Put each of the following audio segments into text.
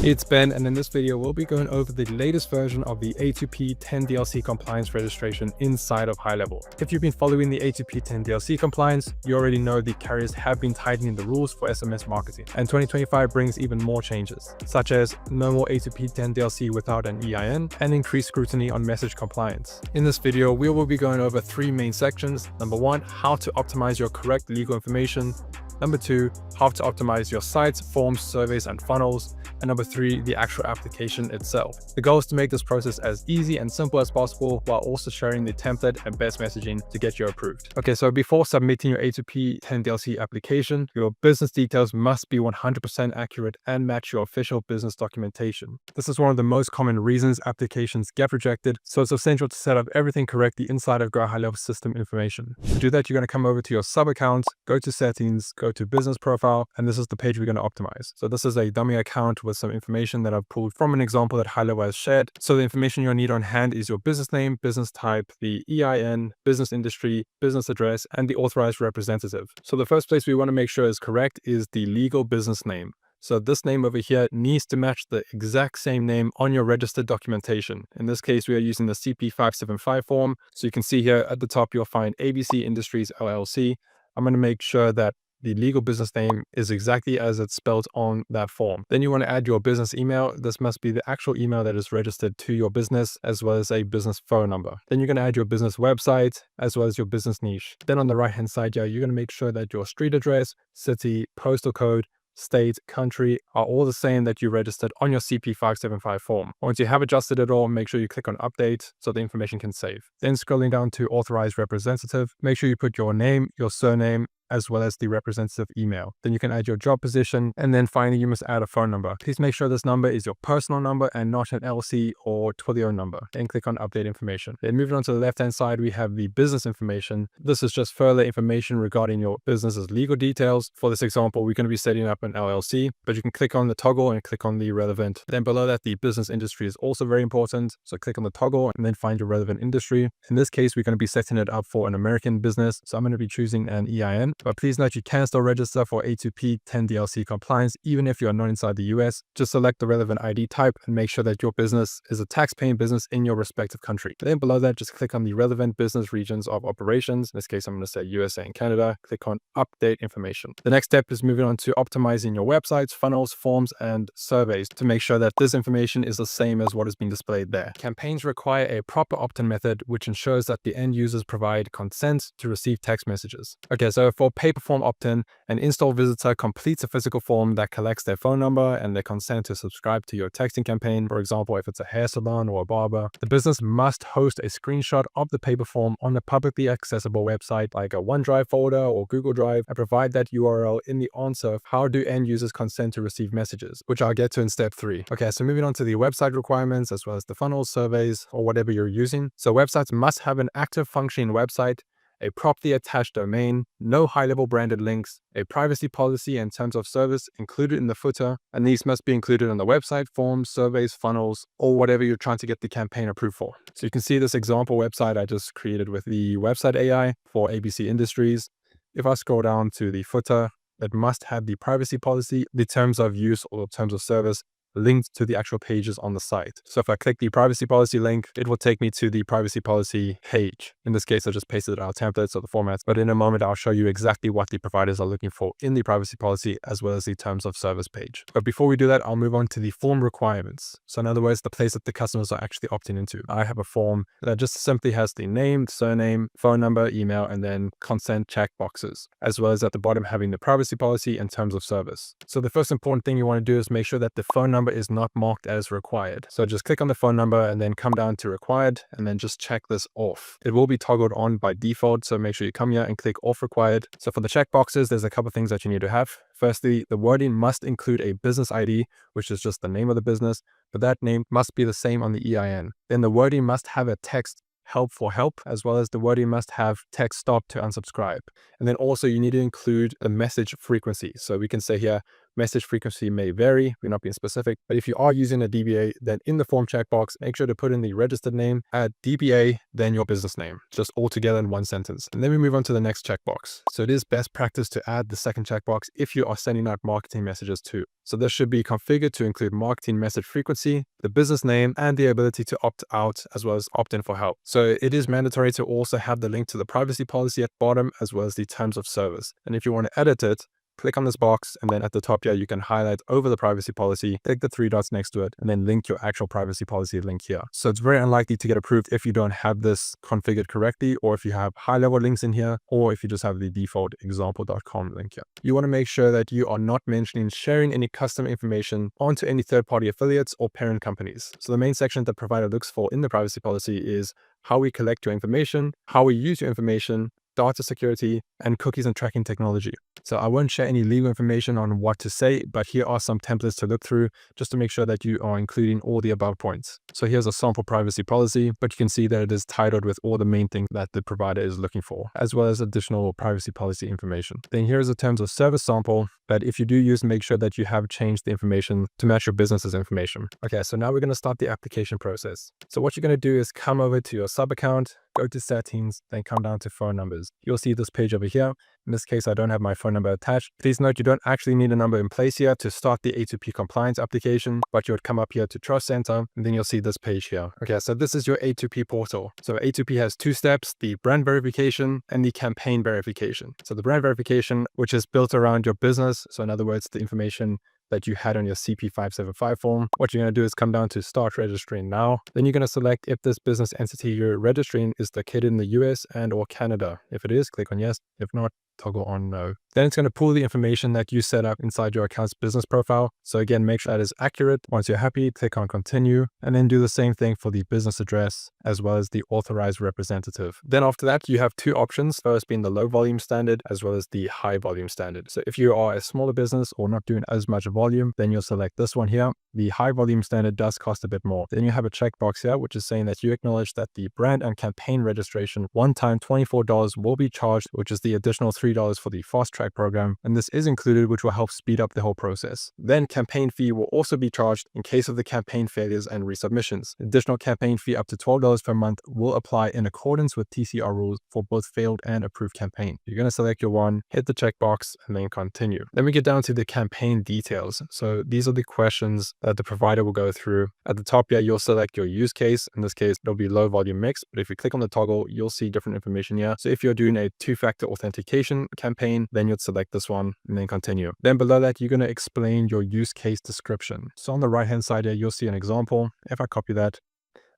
It's Ben, and in this video, we'll be going over the latest version of the A2P 10DLC compliance registration inside of HighLevel. If you've been following the A2P 10DLC compliance, you already know the carriers have been tightening the rules for SMS marketing, and 2025 brings even more changes, such as no more A2P 10DLC without an EIN and increased scrutiny on message compliance. In this video, we will be going over three main sections. Number one, how to optimize your correct legal information. Number two, how to optimize your sites, forms, surveys, and funnels. And number three, the actual application itself. The goal is to make this process as easy and simple as possible while also sharing the template and best messaging to get you approved. Okay, so before submitting your A2P 10DLC application, your business details must be 100% accurate and match your official business documentation. This is one of the most common reasons applications get rejected, so it's essential to set up everything correctly inside of GoHighLevel system information. To do that, you're going to come over to your sub account, go to settings, go to business profile, and this is the page we're going to optimize. So this is a dummy account with some information that I've pulled from an example that HighLevel has shared. So the information you'll need on hand is your business name, business type, the EIN, business industry, business address, and the authorized representative. So the first place we want to make sure is correct is the legal business name. So this name over here needs to match the exact same name on your registered documentation. In this case, we are using the CP 575 form. So you can see here at the top, you'll find ABC Industries LLC. I'm going to make sure that the legal business name is exactly as it's spelled on that form. Then you want to add your business email. This must be the actual email that is registered to your business, as well as a business phone number. Then you're going to add your business website, as well as your business niche. Then on the right-hand side here, you're going to make sure that your street address, city, postal code, state, country are all the same that you registered on your CP 575 form. Once you have adjusted it all, make sure you click on update so the information can save. Then scrolling down to authorized representative, make sure you put your name, your surname, as well as the representative email. Then you can add your job position, and then finally you must add a phone number. Please make sure this number is your personal number and not an LC or Twilio number. Then click on update information. Then moving on to the left hand side, we have the business information. This is just further information regarding your business's legal details. For this example, we're going to be setting up an LLC, but you can click on the toggle and click on the relevant. Then below that, the business industry is also very important. So click on the toggle and then find your relevant industry. In this case, we're going to be setting it up for an American business. So I'm going to be choosing an EIN. But please note you can still register for A2P 10DLC compliance even if you are not inside the US. Just select the relevant ID type and make sure that your business is a tax-paying business in your respective country. Then below that, just click on the relevant business regions of operations. In this case, I'm going to say USA and Canada. Click on update information. The next step is moving on to optimizing your websites, funnels, forms, and surveys to make sure that this information is the same as what is being displayed there. Campaigns require a proper opt-in method, which ensures that the end users provide consent to receive text messages. Okay, so for paper form opt-in, an install visitor completes a physical form that collects their phone number and their consent to subscribe to your texting campaign. For example, if it's a hair salon or a barber, the business must host a screenshot of the paper form on a publicly accessible website like a OneDrive folder or Google Drive and provide that URL in the answer of how do end users consent to receive messages, which I'll get to in step 3. Okay, so moving on to the website requirements as well as the funnels, surveys, or whatever you're using. So websites must have an active functioning website, a properly attached domain, no high-level branded links, a privacy policy and terms of service included in the footer, and these must be included on the website, forms, surveys, funnels, or whatever you're trying to get the campaign approved for. So you can see this example website I just created with the website AI for ABC Industries. If I scroll down to the footer, it must have the privacy policy, the terms of use or terms of service linked to the actual pages on the site. So if I click the privacy policy link, it will take me to the privacy policy page. In this case, I just pasted our templates or the formats, but in a moment, I'll show you exactly what the providers are looking for in the privacy policy as well as the terms of service page. But before we do that, I'll move on to the form requirements. So in other words, the place that the customers are actually opting into. I have a form that just simply has the name, surname, phone number, email, and then consent check boxes, as well as at the bottom having the privacy policy and terms of service. So the first important thing you want to do is make sure that the phone number is not marked as required. So just click on the phone number and then come down to required and then just check this off. It will be toggled on by default, so make sure you come here and click off required. So for the checkboxes, there's a couple of things that you need to have. Firstly, the wording must include a business ID, which is just the name of the business, but that name must be the same on the EIN. Then the wording must have a text help for help, as well as the wording must have text stop to unsubscribe. And then also you need to include a message frequency. So we can say here, Message frequency may vary. We're not being specific, but if you are using a DBA, then in the form checkbox, make sure to put in the registered name, add DBA, then your business name, just all together in one sentence. And then we move on to the next checkbox. So it is best practice to add the second checkbox if you are sending out marketing messages too. So this should be configured to include marketing message frequency, the business name, and the ability to opt out as well as opt in for help. So it is mandatory to also have the link to the privacy policy at bottom as well as the terms of service. And if you want to edit it, click on this box, and then at the top here, you can highlight over the privacy policy, click the three dots next to it, and then link your actual privacy policy link here. So it's very unlikely to get approved if you don't have this configured correctly, or if you have high-level links in here, or if you just have the default example.com link here. You want to make sure that you are not mentioning sharing any customer information onto any third-party affiliates or parent companies. So the main section that provider looks for in the privacy policy is how we collect your information, how we use your information, data security, and cookies and tracking technology. So I won't share any legal information on what to say, but here are some templates to look through just to make sure that you are including all the above points. So here's a sample privacy policy, but you can see that it is titled with all the main things that the provider is looking for, as well as additional privacy policy information. Then here's a terms of service sample, but if you do use, make sure that you have changed the information to match your business's information. Okay, so now we're going to start the application process. So what you're going to do is come over to your sub account, go to settings, then come down to phone numbers. You'll see this page over here. In this case, I don't have my phone number attached. Please note you don't actually need a number in place here to start the A2P compliance application, but you would come up here to Trust Center, and then you'll see this page here. Okay, so this is your A2P portal. So A2P has two steps, the brand verification and the campaign verification. So the brand verification, which is built around your business. So in other words, the information that you had on your CP575 form. What you're going to do is come down to start registering now. Then you're going to select if this business entity you're registering is located in the US and or Canada. If it is, click on yes. If not, toggle on no. Then it's going to pull the information that you set up inside your account's business profile. So again, make sure that is accurate. Once you're happy, click on continue, and then do the same thing for the business address as well as the authorized representative. Then after that, you have two options. First being the low volume standard as well as the high volume standard. So if you are a smaller business or not doing as much volume, then you'll select this one here. The high volume standard does cost a bit more. Then you have a checkbox here, which is saying that you acknowledge that the brand and campaign registration one-time $24 will be charged, which is the additional $3 for the fast track program. And this is included, which will help speed up the whole process. Then campaign fee will also be charged in case of the campaign failures and resubmissions. Additional campaign fee up to $12 per month will apply in accordance with TCR rules for both failed and approved campaign. You're going to select your one, hit the checkbox, and then continue. Then we get down to the campaign details. So these are the questions that the provider will go through. At the top here, you'll select your use case. In this case, it'll be low volume mix, but if you click on the toggle, you'll see different information here. So if you're doing a two-factor authentication campaign, then you'd select this one and then continue. Then below that, you're going to explain your use case description. So on the right-hand side here, you'll see an example. If I copy that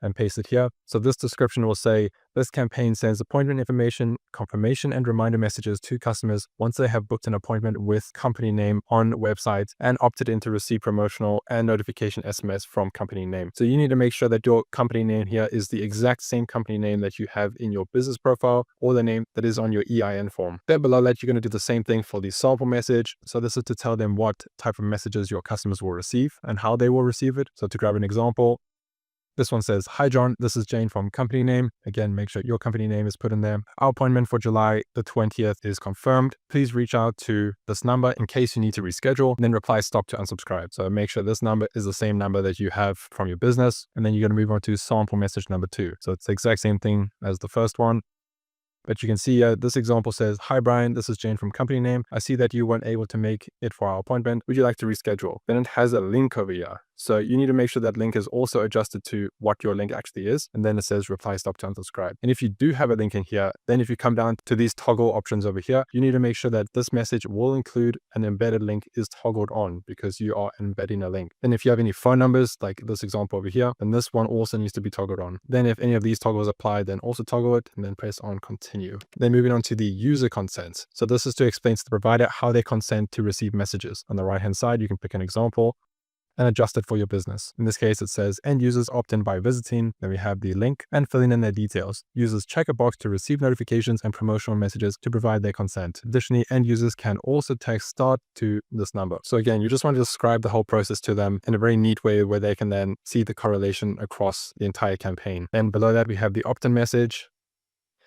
and paste it here. So this description will say, this campaign sends appointment information, confirmation, and reminder messages to customers once they have booked an appointment with company name on website and opted in to receive promotional and notification SMS from company name. So you need to make sure that your company name here is the exact same company name that you have in your business profile or the name that is on your EIN form. Then below that, you're going to do the same thing for the sample message. So this is to tell them what type of messages your customers will receive and how they will receive it. So to grab an example, this one says, hi John, this is Jane from company name. Again, make sure your company name is put in there. Our appointment for July the 20th is confirmed. Please reach out to this number in case you need to reschedule, and then reply stop to unsubscribe. So make sure this number is the same number that you have from your business. And then you're going to move on to sample message number 2. So it's the exact same thing as the first one. But you can see this example says, hi Brian, this is Jane from company name. I see that you weren't able to make it for our appointment. Would you like to reschedule? Then it has a link over here. So you need to make sure that link is also adjusted to what your link actually is. And then it says reply stop to unsubscribe. And if you do have a link in here, then if you come down to these toggle options over here, you need to make sure that this message will include an embedded link is toggled on because you are embedding a link. And if you have any phone numbers, like this example over here, then this one also needs to be toggled on. Then if any of these toggles apply, then also toggle it and then press on continue. Then moving on to the user consent. So this is to explain to the provider how they consent to receive messages. On the right-hand side, you can pick an example and adjust it for your business. In this case, it says end users opt in by visiting. Then we have the link and filling in their details. Users check a box to receive notifications and promotional messages to provide their consent. Additionally, end users can also text start to this number. So again, you just want to describe the whole process to them in a very neat way where they can then see the correlation across the entire campaign. And below that, we have the opt-in message.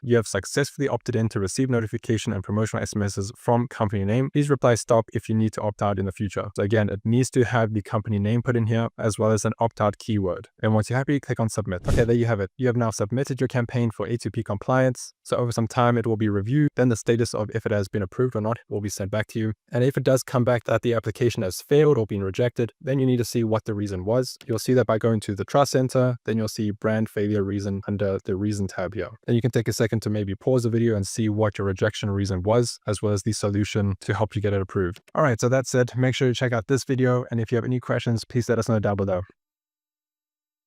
you have successfully opted in to receive notification and promotional SMSs from company name. Please reply stop if you need to opt out in the future. So again, it needs to have the company name put in here as well as an opt-out keyword. And once you're happy, click on submit. Okay, there you have it. You have now submitted your campaign for A2P compliance. So over some time, it will be reviewed. Then the status of if it has been approved or not will be sent back to you. And if it does come back that the application has failed or been rejected, then you need to see what the reason was. You'll see that by going to the Trust Center, then you'll see brand failure reason under the reason tab here. And you can take a second to maybe pause the video and see what your rejection reason was, as well as the solution to help you get it approved. All right, so that's it. Make sure you check out this video. And if you have any questions, please let us know down below.